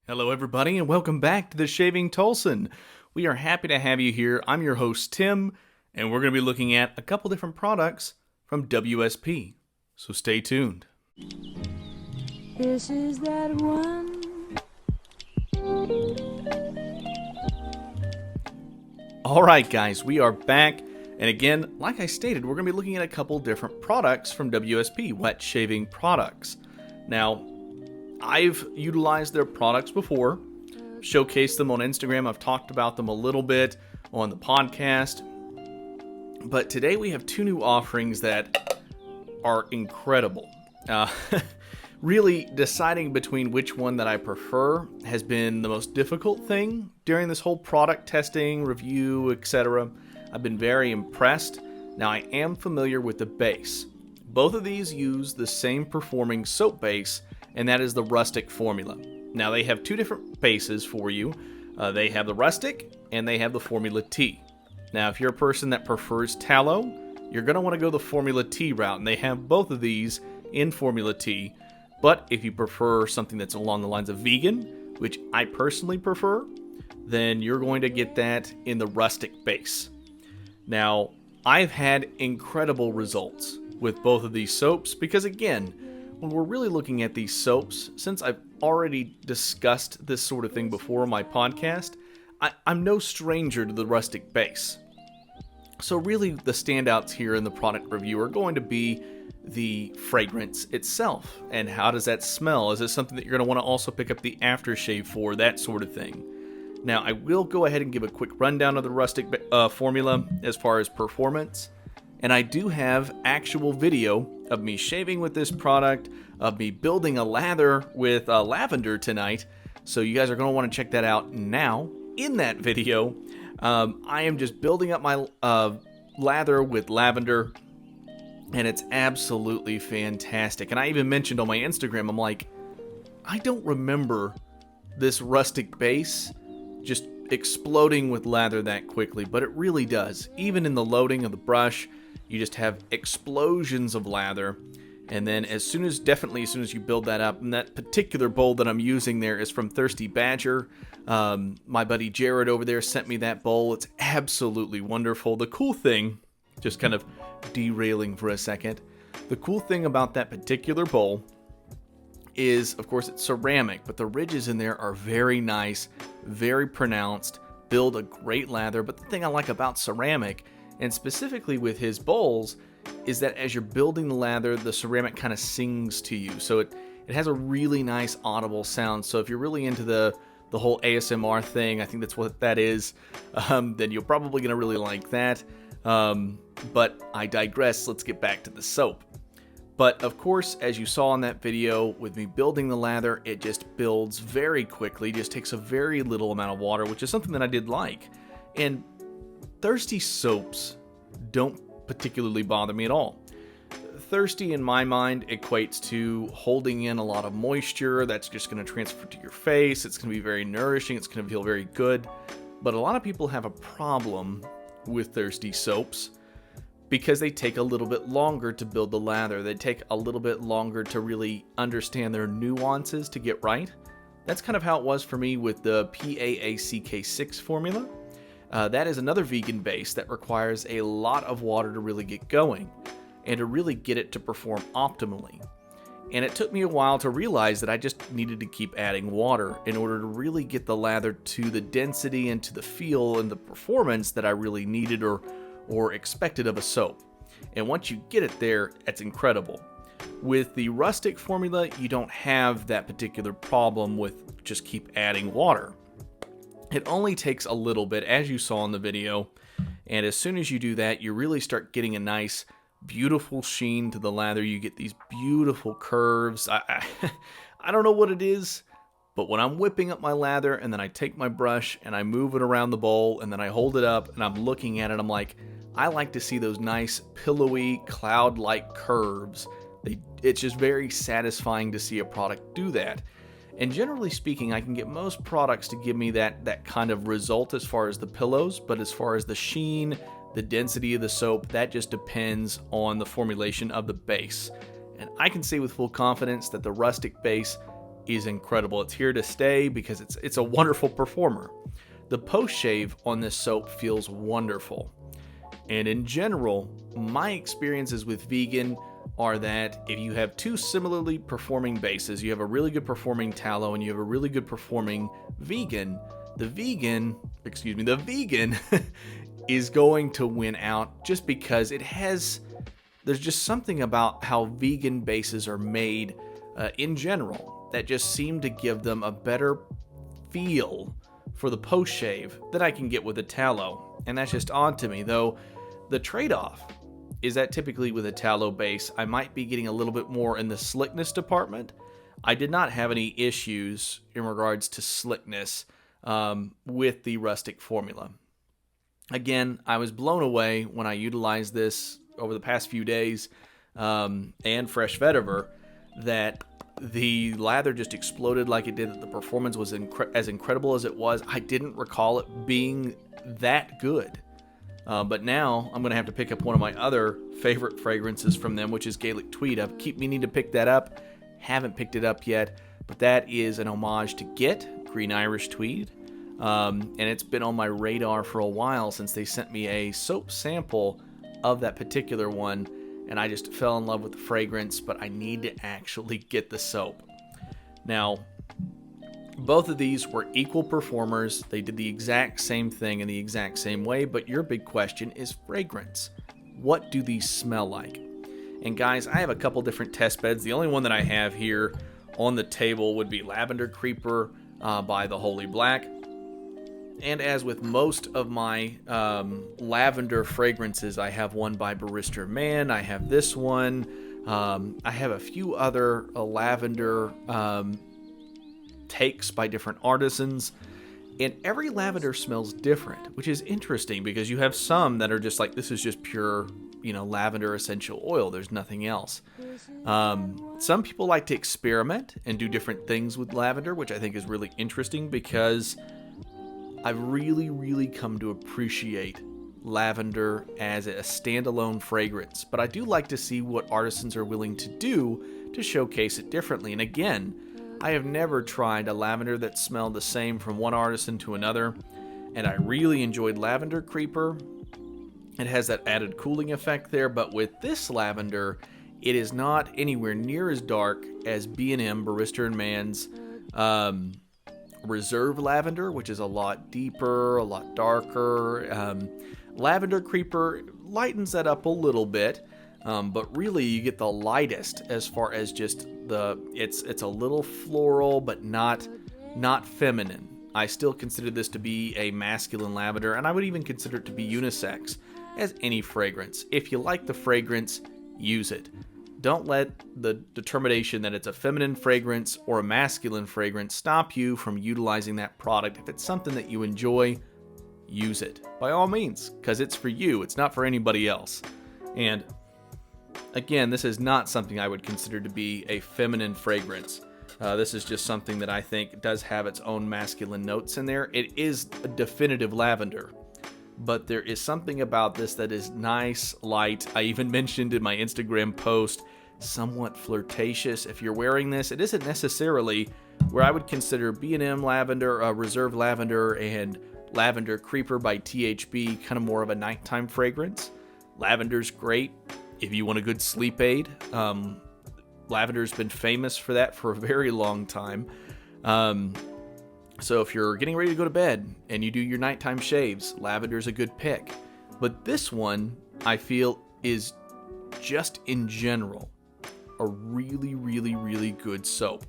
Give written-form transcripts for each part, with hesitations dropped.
Hello, everybody, and welcome back to the Shaving Tolson. We are happy to have you here. I'm your host, Tim, and we're going to be looking at a couple different products from WSP. So stay tuned. This is that one. All right, guys, we are back. And again, like I stated, we're going to be looking at a couple different products from WSP, wet shaving products. Now, I've utilized their products before, showcased them on Instagram. I've talked about them a little bit on the podcast. But today we have two new offerings that are incredible. Really, deciding between which one that I prefer has been the most difficult thing during this whole product testing, review, etc. I've been very impressed. Now, I am familiar with the base. Both of these use the same performing soap base, and that is the Rustic formula. Now, they have two different bases for you. They have the Rustic, and they have the Formula T. Now, if you're a person that prefers tallow, you're going to want to go the Formula T route, and they have both of these in Formula T. But if you prefer something that's along the lines of vegan, which I personally prefer, then you're going to get that in the Rustic base. Now, I've had incredible results with both of these soaps because, again, when we're really looking at these soaps, since I've already discussed this sort of thing before on my podcast, I'm no stranger to the Rustic base. So really, the standouts here in the product review are going to be the fragrance itself, and how does that smell? Is it something that you're going to want to also pick up the aftershave for, that sort of thing? Now, I will go ahead and give a quick rundown of the Rustic formula as far as performance, and I do have actual video of me shaving with this product, of me building a lather with Lavender tonight, so you guys are going to want to check that out now. In that video, I am just building up my lather with Lavender, and it's absolutely fantastic. And I even mentioned on my Instagram, I'm like, I don't remember this Rustic base just exploding with lather that quickly, but it really does. Even in the loading of the brush, you just have explosions of lather. And then as soon as you build that up, and that particular bowl that I'm using there is from Thirsty Badger. My buddy Jared over there sent me that bowl. It's absolutely wonderful. The cool thing, just kind of derailing for a second, the cool thing about that particular bowl is, of course, it's ceramic, but the ridges in there are very nice, very pronounced, build a great lather. But the thing I like about ceramic, and specifically with his bowls, is that as you're building the lather, the ceramic kind of sings to you. So it has a really nice audible sound. So if you're really into the whole ASMR thing, I think that's what that is, then you're probably going to really like that. But I digress. Let's get back to the soap. But of course, as you saw in that video with me building the lather, it just builds very quickly, just takes a very little amount of water, which is something that I did like. And thirsty soaps don't particularly bother me at all. Thirsty, in my mind, equates to holding in a lot of moisture that's just going to transfer to your face. It's going to be very nourishing. It's going to feel very good. But a lot of people have a problem with thirsty soaps because they take a little bit longer to build the lather. They take a little bit longer to really understand their nuances to get right. That's kind of how it was for me with the PAACK6 formula. That is another vegan base that requires a lot of water to really get going and to really get it to perform optimally. And it took me a while to realize that I just needed to keep adding water in order to really get the lather to the density and to the feel and the performance that I really needed or expected of a soap. And once you get it there, it's incredible. With the Rustic formula, you don't have that particular problem with just keep adding water. It only takes a little bit, as you saw in the video, and as soon as you do that, you really start getting a nice, beautiful sheen to the lather. You get these beautiful curves. I don't know what it is, but when I'm whipping up my lather and then I take my brush and I move it around the bowl and then I hold it up and I'm looking at it, I'm like, I like to see those nice, pillowy, cloud-like curves. It's just very satisfying to see a product do that. And generally speaking, I can get most products to give me that kind of result as far as the pillows, but as far as the sheen, the density of the soap, that just depends on the formulation of the base. And I can say with full confidence that the Rustic base is incredible. It's here to stay because it's a wonderful performer. The post shave on this soap feels wonderful. And in general, my experiences with vegan are that if you have two similarly performing bases, you have a really good performing tallow and you have a really good performing vegan, the vegan is going to win out just because there's just something about how vegan bases are made in general that just seem to give them a better feel for the post shave that I can get with a tallow. And that's just odd to me, though. The trade-off is that typically with a tallow base, I might be getting a little bit more in the slickness department. I did not have any issues in regards to slickness with the rustic formula. Again, I was blown away when I utilized this over the past few days and fresh vetiver that the lather just exploded like it did. The performance was as incredible as it was. I didn't recall it being that good. But now I'm going to have to pick up one of my other favorite fragrances from them, which is Gaelic Tweed. I keep meaning to pick that up. Haven't picked it up yet, but that is an homage to Git, Green Irish Tweed. And it's been on my radar for a while since they sent me a soap sample of that particular one, and I just fell in love with the fragrance, but I need to actually get the soap. Now, both of these were equal performers. They did the exact same thing in the exact same way, but your big question is fragrance. What do these smell like? And guys, I have a couple different test beds. The only one that I have here on the table would be Lavender Creeper by The Holy Black. And as with most of my lavender fragrances, I have one by Barista Man. I have this one. I have a few other lavender takes by different artisans. And every lavender smells different, which is interesting because you have some that are just like, this is just pure, lavender essential oil. There's nothing else. Some people like to experiment and do different things with lavender, which I think is really interesting because I've really, really come to appreciate lavender as a standalone fragrance, but I do like to see what artisans are willing to do to showcase it differently. And again, I have never tried a lavender that smelled the same from one artisan to another, and I really enjoyed Lavender Creeper. It has that added cooling effect there, but with this lavender, it is not anywhere near as dark as B&M Barista & Man's Reserve Lavender, which is a lot deeper, a lot darker. Lavender Creeper lightens that up a little bit, but really you get the lightest as far as just it's a little floral, but not feminine. I still consider this to be a masculine lavender, and I would even consider it to be unisex as any fragrance. If you like the fragrance, use it. Don't let the determination that it's a feminine fragrance or a masculine fragrance stop you from utilizing that product. If it's something that you enjoy, use it. By all means, because it's for you. It's not for anybody else. And again, this is not something I would consider to be a feminine fragrance. This is just something that I think does have its own masculine notes in there. It is a definitive lavender, but there is something about this that is nice, light. I even mentioned in my Instagram post, somewhat flirtatious. If you're wearing this, it isn't necessarily where I would consider B&M Lavender, Reserve Lavender, and Lavender Creeper by THB kind of more of a nighttime fragrance. Lavender's great if you want a good sleep aid. Lavender's been famous for that for a very long time. So if you're getting ready to go to bed and you do your nighttime shaves, lavender's a good pick. But this one, I feel, is just in general a really, really, really good soap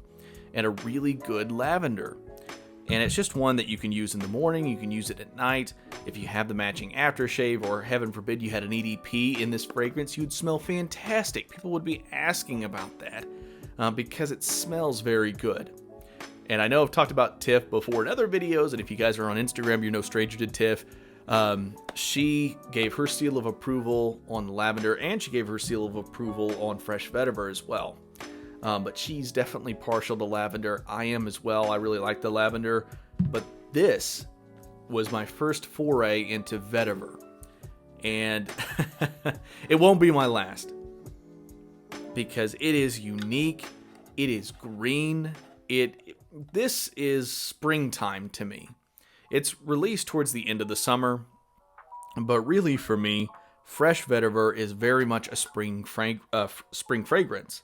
and a really good lavender. And it's just one that you can use in the morning, you can use it at night. If you have the matching aftershave, or heaven forbid you had an EDP in this fragrance, you'd smell fantastic. People would be asking about that because it smells very good. And I know I've talked about Tiff before in other videos, and if you guys are on Instagram, you're no stranger to Tiff. She gave her seal of approval on lavender, and she gave her seal of approval on fresh vetiver as well. But she's definitely partial to lavender. I am as well. I really like the lavender. But this was my first foray into vetiver. And it won't be my last. Because it is unique. It is green. this is springtime to me. It's released towards the end of the summer, but really for me, fresh vetiver is very much a spring fragrance.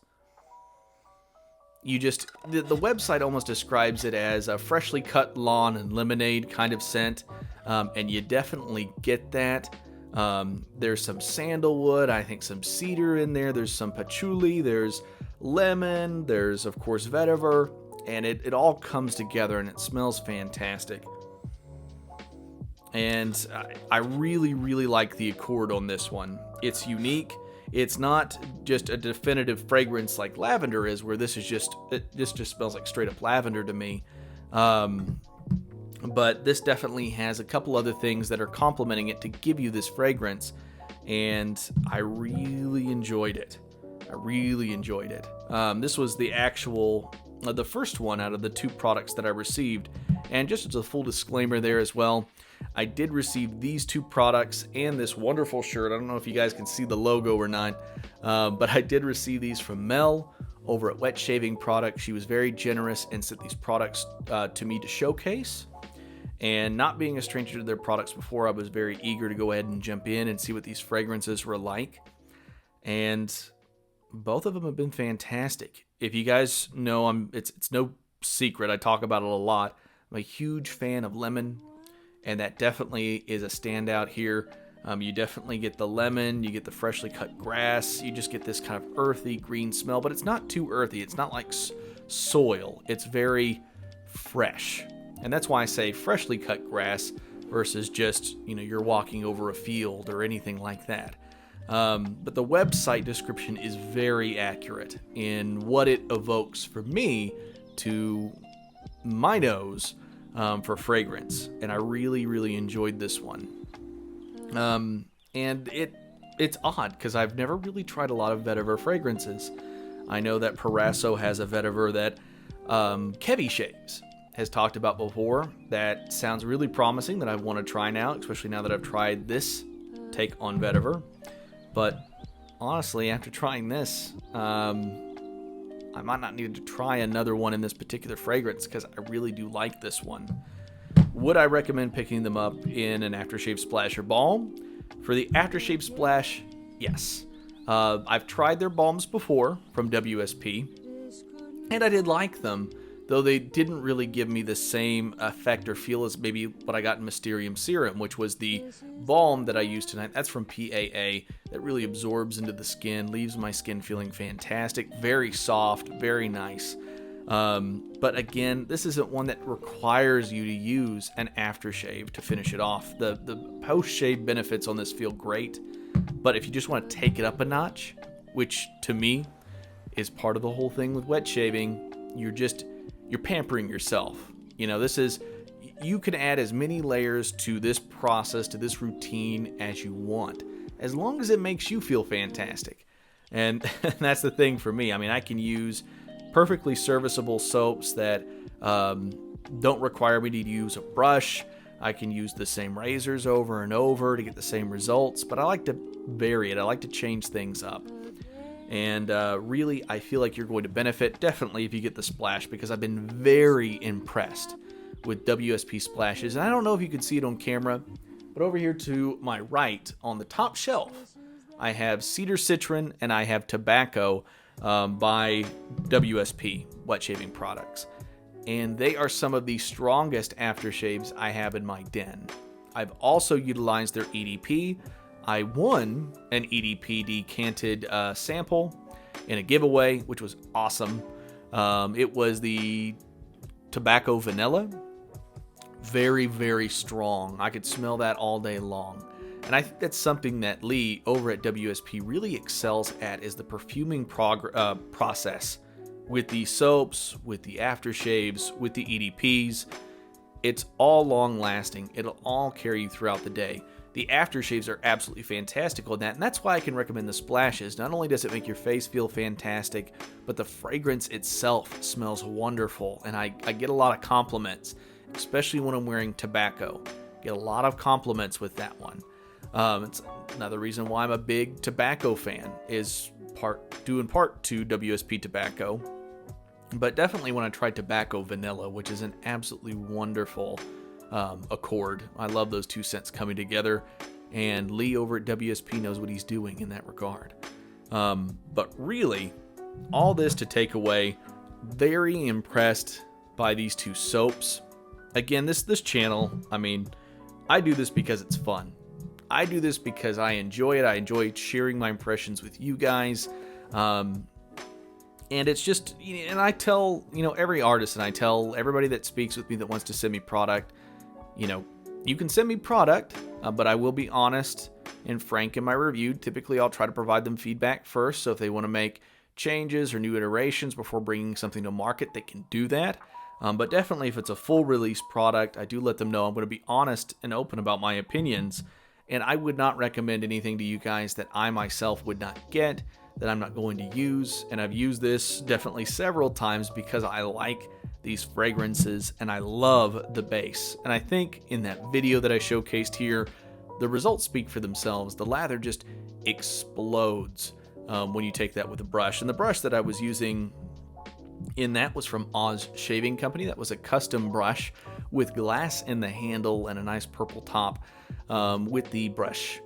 The website almost describes it as a freshly cut lawn and lemonade kind of scent, and you definitely get that. There's some sandalwood, I think some cedar in there, there's some patchouli, there's lemon, there's of course vetiver, and it all comes together and it smells fantastic. And I really, really like the accord on this one. It's unique. It's not just a definitive fragrance like lavender is, where this just smells like straight up lavender to me. But this definitely has a couple other things that are complementing it to give you this fragrance, and I really enjoyed it. This was the first one out of the 2 products that I received, and just as a full disclaimer there as well, I did receive these 2 products and this wonderful shirt. I don't know if you guys can see the logo or not, but I did receive these from Mel over at Wet Shaving Products. She was very generous and sent these products to me to showcase. And not being a stranger to their products before, I was very eager to go ahead and jump in and see what these fragrances were like. And both of them have been fantastic. If you guys know, it's no secret, I talk about it a lot. I'm a huge fan of lemon, and that definitely is a standout here. You definitely get the lemon, you get the freshly cut grass, you just get this kind of earthy green smell, but it's not too earthy. It's not like soil. It's very fresh. And that's why I say freshly cut grass versus just, you're walking over a field or anything like that. But the website description is very accurate in what it evokes for me to my nose for fragrance. And I really, really enjoyed this one. And it's odd because I've never really tried a lot of vetiver fragrances. I know that Parasso has a vetiver that Kevy Shaves has talked about before. That sounds really promising, that I want to try now, especially now that I've tried this take on vetiver. But honestly, after trying this, I might not need to try another one in this particular fragrance because I really do like this one. Would I recommend picking them up in an aftershave splash or balm? For the aftershave splash, yes. I've tried their balms before from WSP, and I did like them, though they didn't really give me the same effect or feel as maybe what I got in Mysterium Serum, which was the balm that I used tonight. That's from PAA. That really absorbs into the skin, leaves my skin feeling fantastic, very soft, very nice. But again, this isn't one that requires you to use an aftershave to finish it off. The post-shave benefits on this feel great, but if you just want to take it up a notch, which to me is part of the whole thing with wet shaving, you're pampering yourself. You can add as many layers to this process, to this routine as you want, as long as it makes you feel fantastic. And that's the thing for me. I can use perfectly serviceable soaps that don't require me to use a brush. I can use the same razors over and over to get the same results, but I like to vary it. I like to change things up. And really, I feel like you're going to benefit, definitely, if you get the splash, because I've been very impressed with WSP splashes. And I don't know if you can see it on camera, but over here to my right, on the top shelf, I have Cedar Citron and I have Tobacco by WSP, Wet Shaving Products. And they are some of the strongest aftershaves I have in my den. I've also utilized their EDP. I won an EDP decanted sample in a giveaway, which was awesome. It was the Tobacco Vanilla. Very, very strong. I could smell that all day long. And I think that's something that Lee over at WSP really excels at, is the perfuming process with the soaps, with the aftershaves, with the EDPs. It's all long lasting. It'll all carry you throughout the day. The aftershaves are absolutely fantastic on that, and that's why I can recommend the splashes. Not only does it make your face feel fantastic, but the fragrance itself smells wonderful, and I get a lot of compliments, especially when I'm wearing tobacco. Get a lot of compliments with that one. It's another reason why I'm a big tobacco fan, is due in part to WSP Tobacco. But definitely when I tried tobacco vanilla, which is an absolutely wonderful accord. I love those two scents coming together, and Lee over at WSP knows what he's doing in that regard. But really, all this to take away, very impressed by these two soaps. Again, this channel, I mean, I do this because it's fun. I do this because I enjoy it. I enjoy sharing my impressions with you guys. And it's just, and I tell, every artist, and I tell everybody that speaks with me that wants to send me product, you can send me product, but I will be honest and frank in my review. Typically, I'll try to provide them feedback first. So if they want to make changes or new iterations before bringing something to market, they can do that. But definitely if it's a full release product, I do let them know I'm going to be honest and open about my opinions. And I would not recommend anything to you guys that I myself would not get, that I'm not going to use. And I've used this definitely several times because I like these fragrances and I love the base. And I think in that video that I showcased here, the results speak for themselves. The lather just explodes when you take that with a brush. And the brush that I was using in that was from Oz Shaving Company. That was a custom brush with glass in the handle and a nice purple top with the brush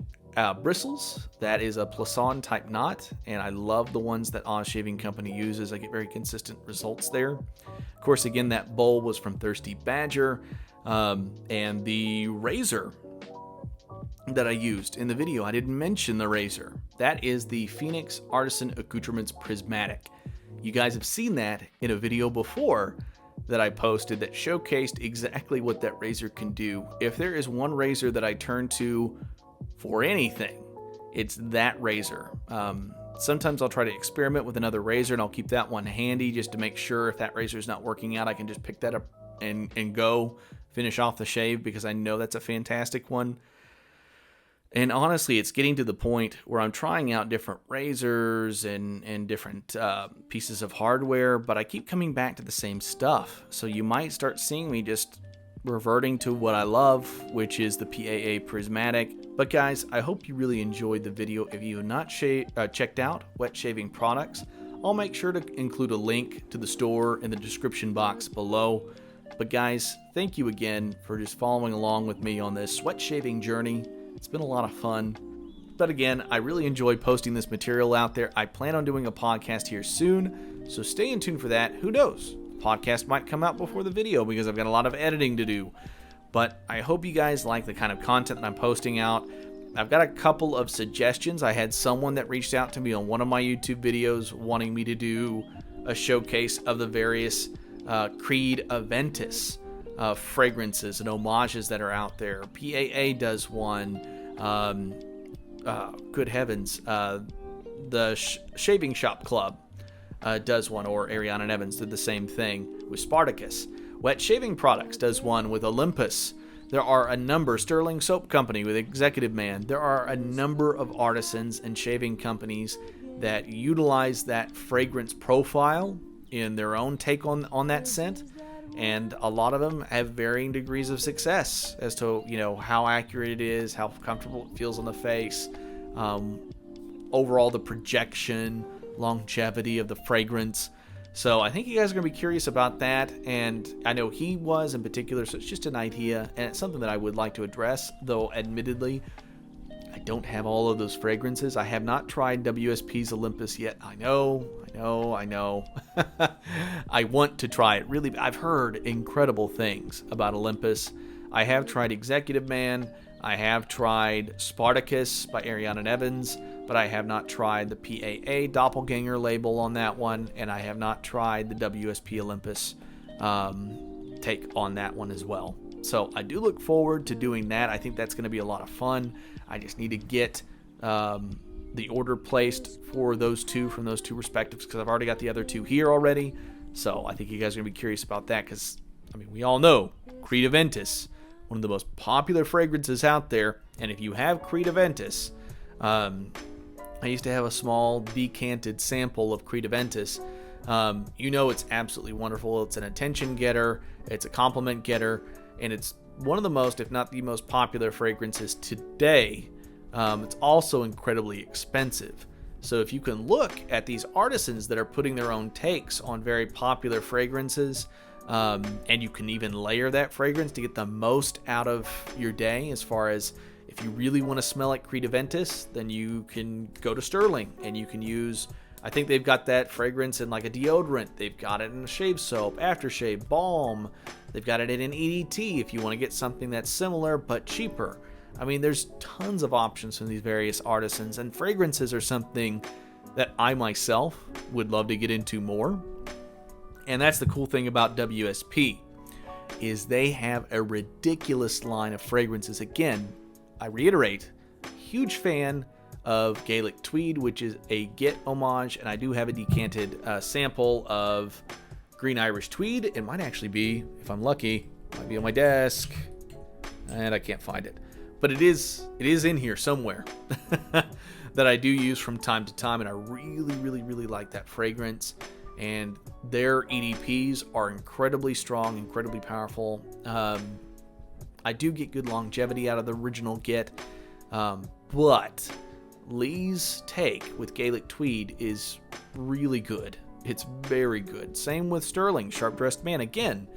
bristles. That is a Plisson type knot, and I love the ones that Oz Shaving Company uses. I get very consistent results there. Of course, again, that bowl was from Thirsty Badger, and the razor that I used in the video, I didn't mention the razor. That is the Phoenix Artisan Accoutrements Prismatic. You guys have seen that in a video before that I posted that showcased exactly what that razor can do. If there is one razor that I turn to for anything, it's that razor. Sometimes I'll try to experiment with another razor and I'll keep that one handy just to make sure if that razor is not working out, I can just pick that up and go finish off the shave, because I know that's a fantastic one. And honestly, it's getting to the point where I'm trying out different razors and different pieces of hardware, but I keep coming back to the same stuff. So you might start seeing me just reverting to what I love, which is the PAA Prismatic. But guys, I hope you really enjoyed the video. If you have not checked out Wet Shaving Products, I'll make sure to include a link to the store in the description box below. But guys, thank you again for just following along with me on this wet shaving journey. It's been a lot of fun. But again, I really enjoy posting this material out there. I plan on doing a podcast here soon, so stay in tune for that. Who knows? The podcast might come out before the video because I've got a lot of editing to do. But I hope you guys like the kind of content that I'm posting out. I've got a couple of suggestions. I had someone that reached out to me on one of my YouTube videos wanting me to do a showcase of the various Creed Aventus fragrances and homages that are out there. PAA does one. Good heavens. The Shaving Shop Club does one, or Ariana Evans did the same thing with Spartacus. Wet Shaving Products does one with Olympus. There are a number, Sterling Soap Company with Executive Man. There are a number of artisans and shaving companies that utilize that fragrance profile in their own take on that scent. And a lot of them have varying degrees of success as to, how accurate it is, how comfortable it feels on the face, overall the projection, longevity of the fragrance. So I think you guys are going to be curious about that, and I know he was in particular, so it's just an idea, and it's something that I would like to address, though admittedly, I don't have all of those fragrances. I have not tried WSP's Olympus yet. I know. I want to try it. Really, I've heard incredible things about Olympus. I have tried Executive Man. I have tried Spartacus by Ariana Evans, but I have not tried the PAA Doppelganger label on that one, and I have not tried the WSP Olympus take on that one as well. So I do look forward to doing that. I think that's going to be a lot of fun. I just need to get the order placed for those two from those two respectives, because I've already got the other two here already. So I think you guys are going to be curious about that, because, we all know Creed Aventus, one of the most popular fragrances out there. And if you have Creed Aventus, I used to have a small decanted sample of Creed Aventus. It's absolutely wonderful. It's an attention getter. It's a compliment getter. And it's one of the most, if not the most popular fragrances today. It's also incredibly expensive. So if you can look at these artisans that are putting their own takes on very popular fragrances, and you can even layer that fragrance to get the most out of your day, as far as if you really want to smell like Credaventus, then you can go to Sterling and you can use, I think they've got that fragrance in like a deodorant. They've got it in a shave soap, aftershave, balm. They've got it in an EDT if you want to get something that's similar but cheaper. I mean, there's tons of options from these various artisans, and fragrances are something that I myself would love to get into more. And that's the cool thing about WSP, is they have a ridiculous line of fragrances. Again, I reiterate, huge fan of Gaelic Tweed, which is a Get homage, and I do have a decanted sample of Green Irish Tweed. It might actually be, if I'm lucky, might be on my desk, and I can't find it. But it is in here somewhere that I do use from time to time, and I really like that fragrance. And their EDPs are incredibly strong, incredibly powerful. I do get good longevity out of the original Get, but Lee's take with Gaelic Tweed is really good. It's very good. Same with Sterling, Sharp Dressed Man. Again,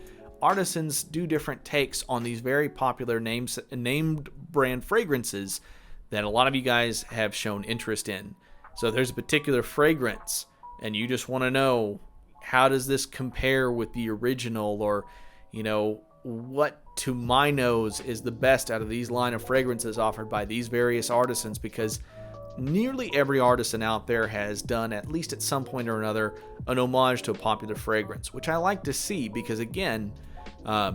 artisans do different takes on these very popular named brand fragrances that a lot of you guys have shown interest in. So if there's a particular fragrance and you just want to know, how does this compare with the original, or, you know, what to my nose is the best out of these line of fragrances offered by these various artisans, because nearly every artisan out there has done, at least at some point or another, an homage to a popular fragrance, which I like to see, because again, I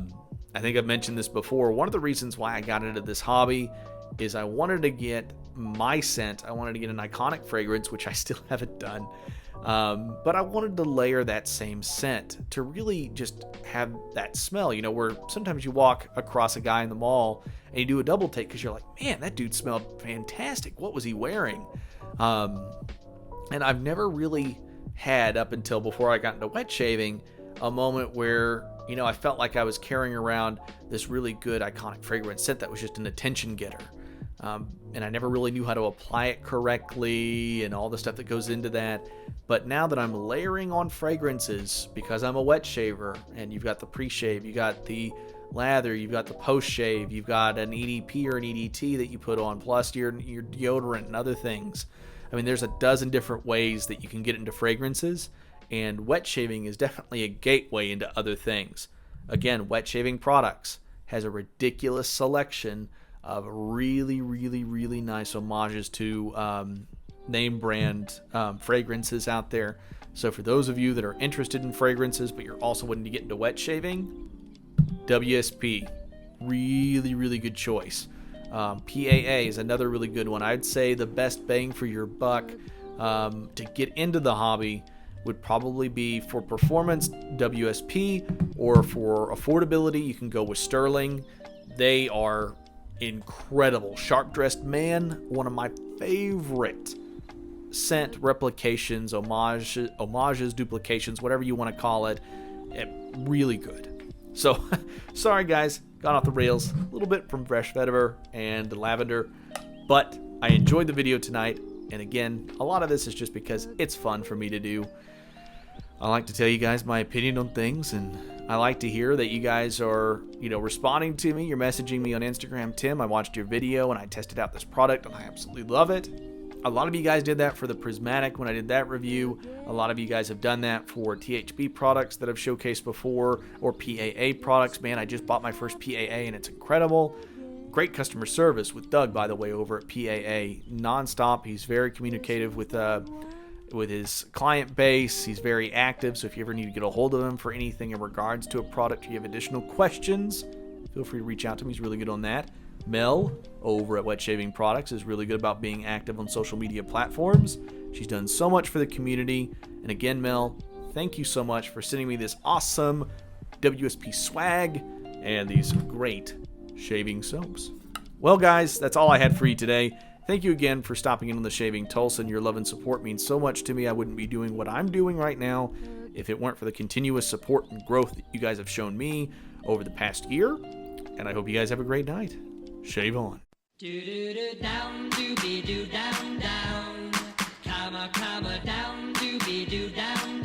think I've mentioned this before, one of the reasons why I got into this hobby is I wanted to get my scent. I wanted to get an iconic fragrance, which I still haven't done. But I wanted to layer that same scent to really just have that smell, you know, where sometimes you walk across a guy in the mall and you do a double take because you're like, man, that dude smelled fantastic. What was he wearing? And I've never really had, up until before I got into wet shaving, a moment where, you know, I felt like I was carrying around this really good iconic fragrance scent that was just an attention getter. And I never really knew how to apply it correctly and all the stuff that goes into that. But now that I'm layering on fragrances, because I'm a wet shaver, and you've got the pre-shave, you got the lather, you've got the post-shave, you've got an EDP or an EDT that you put on, plus your deodorant and other things. I mean, there's a dozen different ways that you can get into fragrances, and wet shaving is definitely a gateway into other things. Again, Wet Shaving Products has a ridiculous selection of really nice homages to name brand fragrances out there. So for those of you that are interested in fragrances, but you're also wanting to get into wet shaving, WSP, really good choice. PAA is another really good one. I'd say the best bang for your buck to get into the hobby would probably be, for performance, WSP, or for affordability, you can go with Sterling. They are incredible. Sharp Dressed Man, one of my favorite scent replications, homages, duplications, whatever you want to call it. Really good. So, sorry guys, got off the rails a little bit from Fresh Vetiver and Lavender, but I enjoyed the video tonight. And again, a lot of this is just because it's fun for me to do. I like to tell you guys my opinion on things, and I like to hear that you guys are, you know, responding to me. You're messaging me on Instagram, Tim, I watched your video and I tested out this product and I absolutely love it. A lot of you guys did that for the Prismatic when I did that review. A lot of you guys have done that for THB products that I've showcased before, or PAA products. Man, I just bought my first PAA and it's incredible. Great customer service with Doug, by the way, over at PAA. Nonstop. He's very communicative with his client base. He's very active, so if you ever need to get a hold of him for anything in regards to a product, or you have additional questions, feel free to reach out to him. He's really good on that. Mel over at Wet Shaving Products is really good about being active on social media platforms. She's done so much for the community. And again, Mel, thank you so much for sending me this awesome WSP swag and these great shaving soaps. Well, guys, that's all I had for you today. Thank you again for stopping in on the Shaving Tulsa, and your love and support means so much to me. I wouldn't be doing what I'm doing right now if it weren't for the continuous support and growth that you guys have shown me over the past year. And I hope you guys have a great night. Shave on. Do do do down, do be do down down. comma, down, doobie doo, down,